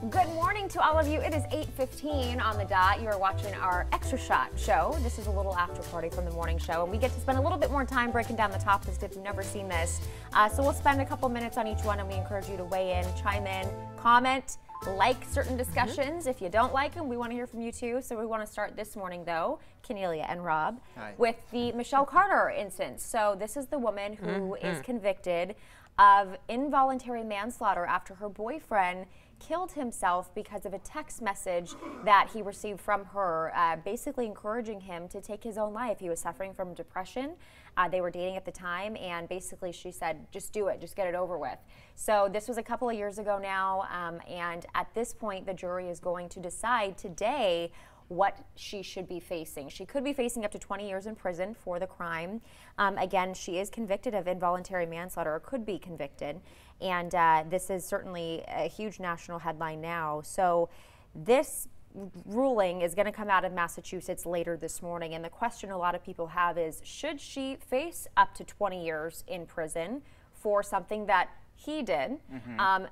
Good morning to all of you. It is 8:15 on the dot. You are watching our Extra Shot show. This is a little after party from the morning show, and we get to spend a little bit more time breaking down the top list if you've never seen this. So we'll spend a couple minutes on each one, and we encourage you to weigh in, chime in, comment, like certain discussions. If you don't like them, we want to hear from you too. So we want to start this morning, though, Kenelia and Rob, with the Michelle Carter instance. So this is the woman who is convicted of involuntary manslaughter after her boyfriend killed himself because of a text message that he received from her, basically encouraging him to take his own life. He was suffering from depression. They were dating at the time, and basically she said, just do it, just get it over with. So this was a couple of years ago now, and at this point, the jury is going to decide today what she should be facing. She could be facing up to 20 years in prison for the crime. Again, she is convicted of involuntary manslaughter, or could be convicted, and this is certainly a huge national headline now. So this ruling is going to come out of Massachusetts later this morning, and the question a lot of people have is, should she face up to 20 years in prison for something that he did?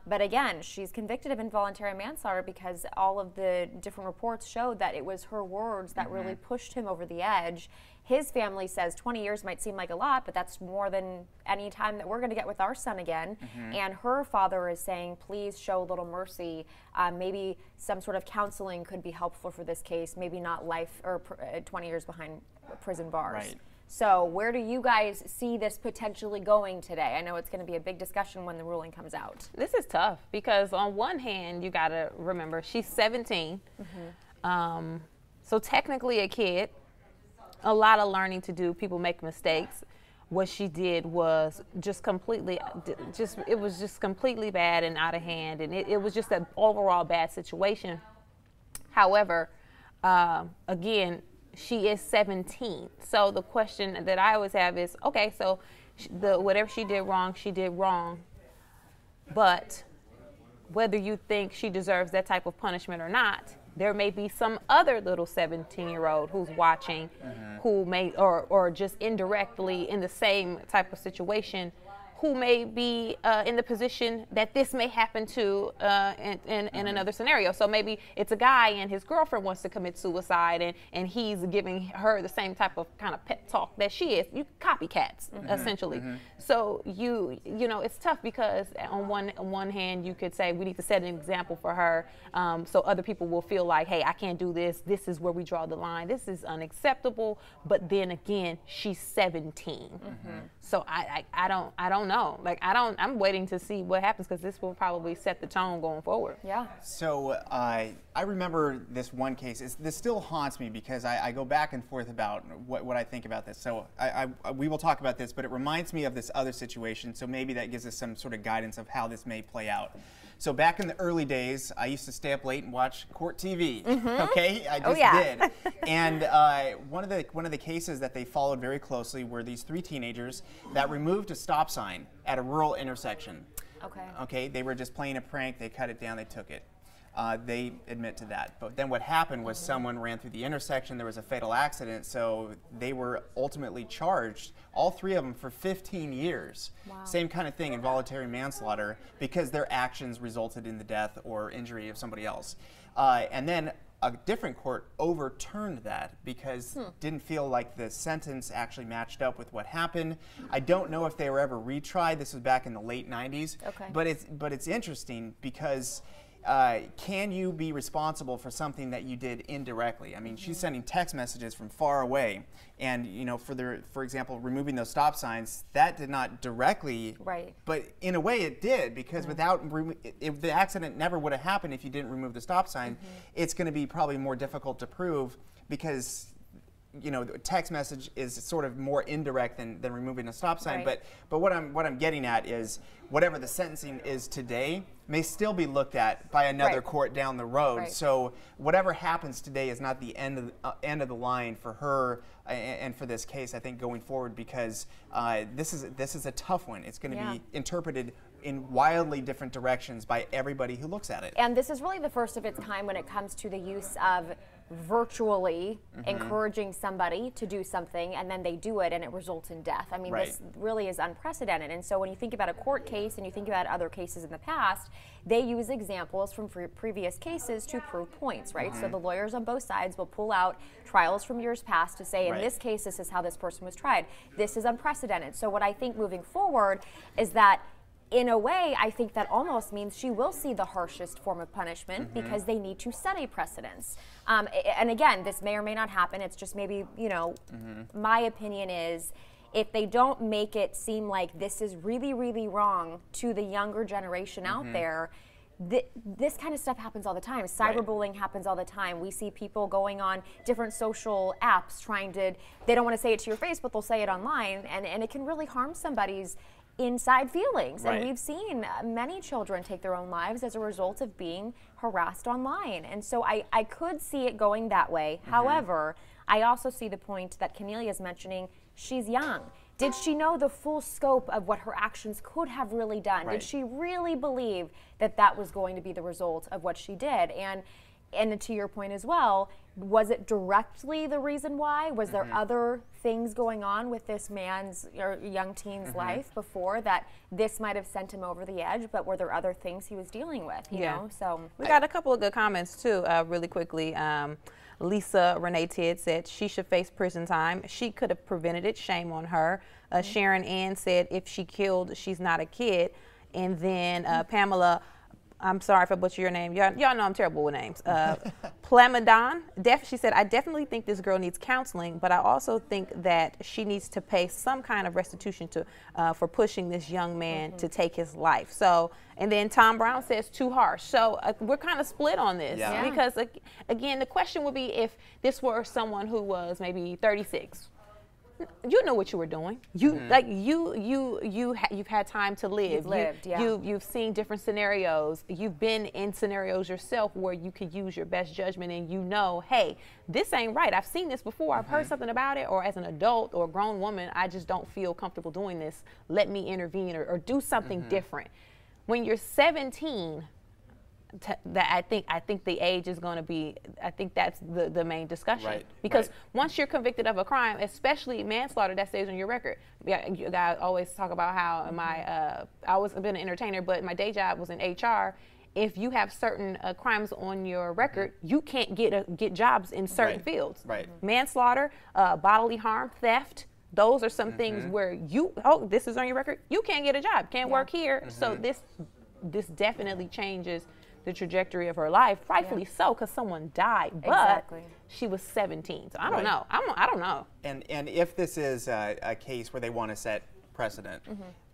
But again, she's convicted of involuntary manslaughter because all of the different reports showed that it was her words that really pushed him over the edge. His family says 20 years might seem like a lot, but that's more than any time that we're going to get with our son again. And her father is saying, please show a little mercy. Maybe some sort of counseling could be helpful for this case. Maybe not life or 20 years behind prison bars. Right. So where do you guys see this potentially going today? I know it's going to be a big discussion when the ruling comes out. This is tough because on one hand, you got to remember she's 17. So technically a kid, a lot of learning to do. People make mistakes. What she did was just completely, it was just completely bad and out of hand. And it was just an overall bad situation. However, again, she is 17. So the question that I always have is, okay, so whatever she did wrong. But whether you think she deserves that type of punishment or not, there may be some other little 17-year-old who's watching who may, or just indirectly in the same type of situation, who may be in the position that this may happen to in another scenario. So maybe it's a guy and his girlfriend wants to commit suicide, and he's giving her the same type of kind of pep talk that she is. You copycats, essentially. So you know, it's tough because on one hand you could say we need to set an example for her, so other people will feel like, hey, I can't do this. This is where we draw the line. This is unacceptable. But then again, she's 17. So I don't know. Like I'm waiting to see what happens because this will probably set the tone going forward. Yeah. So I remember this one case. This still haunts me because I go back and forth about what I think about this. So we will talk about this, but it reminds me of this other situation. So maybe that gives us some sort of guidance of how this may play out. So back in the early days, I used to stay up late and watch court TV. Okay, I just did. And one of the cases that they followed very closely were these 3 teenagers that removed a stop sign at a rural intersection. Okay, they were just playing a prank. They cut it down. They took it. They admit to that. But then what happened was someone ran through the intersection. There was a fatal accident. So they were ultimately charged, all 3 of them, for 15 years. Same kind of thing, involuntary manslaughter, because their actions resulted in the death or injury of somebody else. And then a different court overturned that because didn't feel like the sentence actually matched up with what happened. I don't know if they were ever retried. This was back in the late 90s. But it's interesting because can you be responsible for something that you did indirectly? I mean, she's sending text messages from far away, and you know, for example, removing those stop signs, that did not directly, but in a way it did, because without if the accident never would have happened if you didn't remove the stop sign, it's going to be probably more difficult to prove because, you know, the text message is sort of more indirect than removing a stop sign. But what I'm getting at is whatever the sentencing is today may still be looked at by another court down the road. So whatever happens today is not the end of the line for her and for this case, I think, going forward, because this is a tough one. It's going to be interpreted in wildly different directions by everybody who looks at it. And this is really the first of its kind when it comes to the use of virtually encouraging somebody to do something and then they do it and it results in death. I mean, this really is unprecedented. And so when you think about a court case and you think about other cases in the past, they use examples from previous cases to prove points, right? So the lawyers on both sides will pull out trials from years past to say, in this case, this is how this person was tried. This is unprecedented. So what I think moving forward is that in a way, I think that almost means she will see the harshest form of punishment because they need to set a precedence. And again, this may or may not happen. It's just maybe, you know, my opinion is if they don't make it seem like this is really, really wrong to the younger generation out there, this kind of stuff happens all the time. Cyberbullying happens all the time. We see people going on different social apps trying to, they don't want to say it to your face, but they'll say it online, and it can really harm somebody's inside feelings. And we've seen many children take their own lives as a result of being harassed online. And so I could see it going that way. However, I also see the point that Kennelia is mentioning. She's young. Did she know the full scope of what her actions could have really done? Did she really believe that that was going to be the result of what she did? And to your point as well, was it directly the reason why? Was there other things going on with this man's or young teen's life before that this might have sent him over the edge, but were there other things he was dealing with, you know? So we got a couple of good comments too, really quickly. Lisa Renee Tidd said she should face prison time. She could have prevented it. Shame on her. Sharon Ann said if she killed, she's not a kid. And then Pamela, I'm sorry if I butcher your name. Y'all know I'm terrible with names. Plamadon, she said, I definitely think this girl needs counseling, but I also think that she needs to pay some kind of restitution for pushing this young man to take his life. So, and then Tom Brown says too harsh. So we're kind of split on this because, again, the question would be if this were someone who was maybe 36. You know what you were doing. You like you've had time to live. You've lived, You've seen different scenarios. You've been in scenarios yourself where you could use your best judgment and you know, hey, this ain't right. I've seen this before. I've heard something about it. Or as an adult or a grown woman, I just don't feel comfortable doing this. Let me intervene or do something different. When you're 17. That I think the age is going to be, I think that's the main discussion. Because once you're convicted of a crime, especially manslaughter, that stays on your record. You guys always talk about how I've been an entertainer, but my day job was in HR. If you have certain crimes on your record, you can't get jobs in certain fields. Manslaughter, bodily harm, theft. Those are some things where this is on your record. You can't get a job, can't work here. So this definitely changes the trajectory of her life, rightfully so, because someone died, but she was 17. So I don't know. I don't know. And if this is a case where they want to set precedent,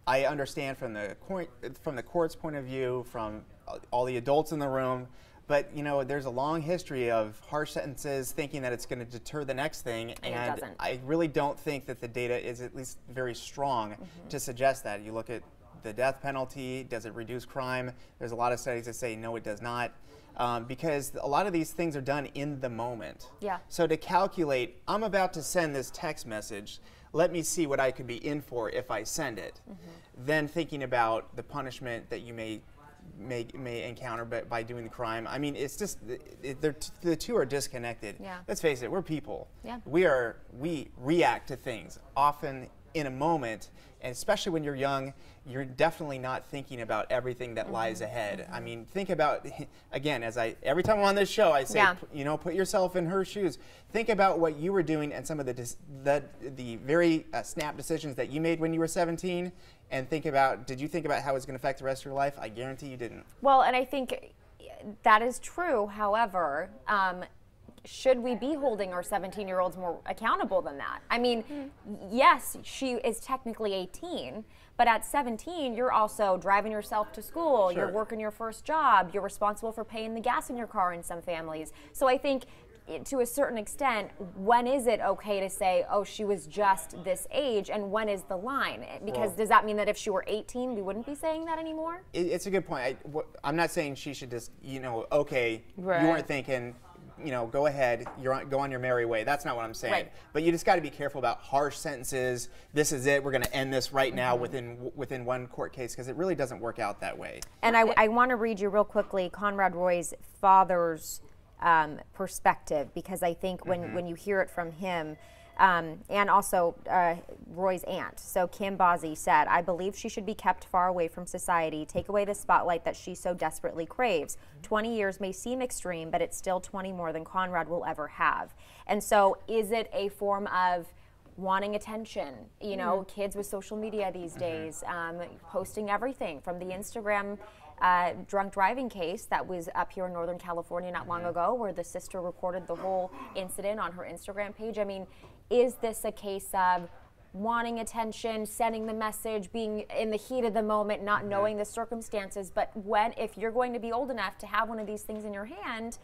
I understand from the court's point of view, from all the adults in the room, but you know, there's a long history of harsh sentences, thinking that it's going to deter the next thing, and it doesn't. I really don't think that the data is at least very strong to suggest that. You look at the death penalty, does it reduce crime? There's a lot of studies that say no, it does not, because a lot of these things are done in the moment. So to calculate, I'm about to send this text message, let me see what I could be in for if I send it. Then thinking about the punishment that you may encounter by doing the crime. I mean, it's just, the two are disconnected. Let's face it, we're people. We react to things often in a moment, and especially when you're young, you're definitely not thinking about everything that lies ahead. I mean, think about, again, every time I'm on this show, I say, you know, put yourself in her shoes. Think about what you were doing and some of the very snap decisions that you made when you were 17, and did you think about how it's going to affect the rest of your life? I guarantee you didn't. Well, and I think that is true. However, should we be holding our 17-year-olds more accountable than that? I mean, yes, she is technically 18, but at 17, you're also driving yourself to school, you're working your first job, you're responsible for paying the gas in your car in some families. So I think to a certain extent, when is it okay to say, oh, she was just this age, and when is the line? Because does that mean that if she were 18, we wouldn't be saying that anymore? It's a good point. I'm not saying she should just, you know, okay, you weren't thinking, you know, go ahead, go on your merry way. That's not what I'm saying. But you just got to be careful about harsh sentences. This is it. We're going to end this right now within one court case, because it really doesn't work out that way. And I want to read you real quickly Conrad Roy's father's perspective, because I think when you hear it from him, and also Roy's aunt. So Kim Bozzi said, I believe she should be kept far away from society, take away the spotlight that she so desperately craves. 20 years may seem extreme, but it's still 20 more than Conrad will ever have. And so is it a form of wanting attention? You know, kids with social media these days, posting everything from the Instagram drunk driving case that was up here in Northern California not long ago, where the sister recorded the whole incident on her Instagram page. I mean, is this a case of wanting attention, sending the message, being in the heat of the moment, not knowing the circumstances? But if you're going to be old enough to have one of these things in your hand,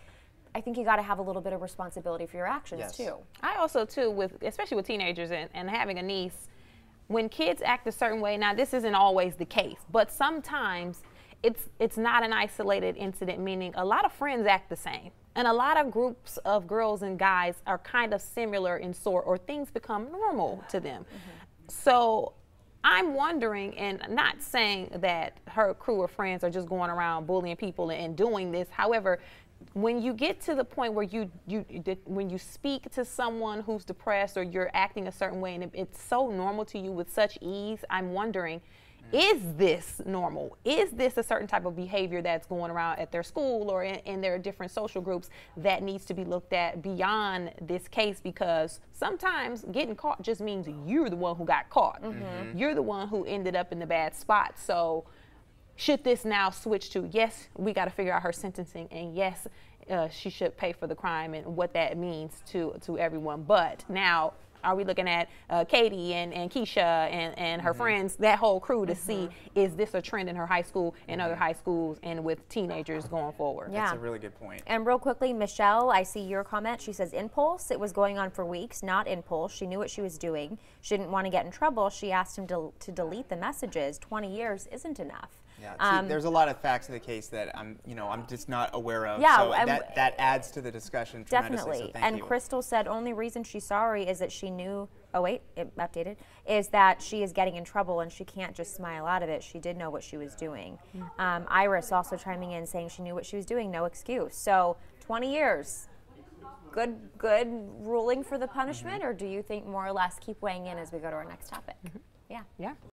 I think you got to have a little bit of responsibility for your actions too. I also too, especially with teenagers and having a niece, when kids act a certain way, now this isn't always the case, but sometimes it's not an isolated incident, meaning a lot of friends act the same. And a lot of groups of girls and guys are kind of similar in sort, or things become normal to them. So I'm wondering, and not saying that her crew of friends are just going around bullying people and doing this. However, when you get to the point where when you speak to someone who's depressed, or you're acting a certain way and it's so normal to you with such ease, I'm wondering, is this normal? Is this a certain type of behavior that's going around at their school or in their different social groups that needs to be looked at beyond this case? Because sometimes getting caught just means you're the one who got caught. You're the one who ended up in the bad spot. So should this now switch to, yes, we got to figure out her sentencing, and yes, she should pay for the crime and what that means to everyone. But now, are we looking at Katie and Keisha and her friends, that whole crew, to see, is this a trend in her high school and other high schools and with teenagers going forward? Yeah. That's a really good point. And real quickly, Michelle, I see your comment. She says, impulse. It was going on for weeks, not impulse. She knew what she was doing. She didn't want to get in trouble. She asked him to delete the messages. 20 years isn't enough. Yeah, see, there's a lot of facts of the case that I'm just not aware of. Yeah, so that adds to the discussion tremendously. Definitely. So thank And you. Crystal said, only reason she's sorry is that she knew, oh wait, it updated, is that she is getting in trouble and she can't just smile out of it. She did know what she was doing. Iris also chiming in saying she knew what she was doing, no excuse. So 20 years, good ruling for the punishment, or do you think more or less keep weighing in as we go to our next topic? Yeah.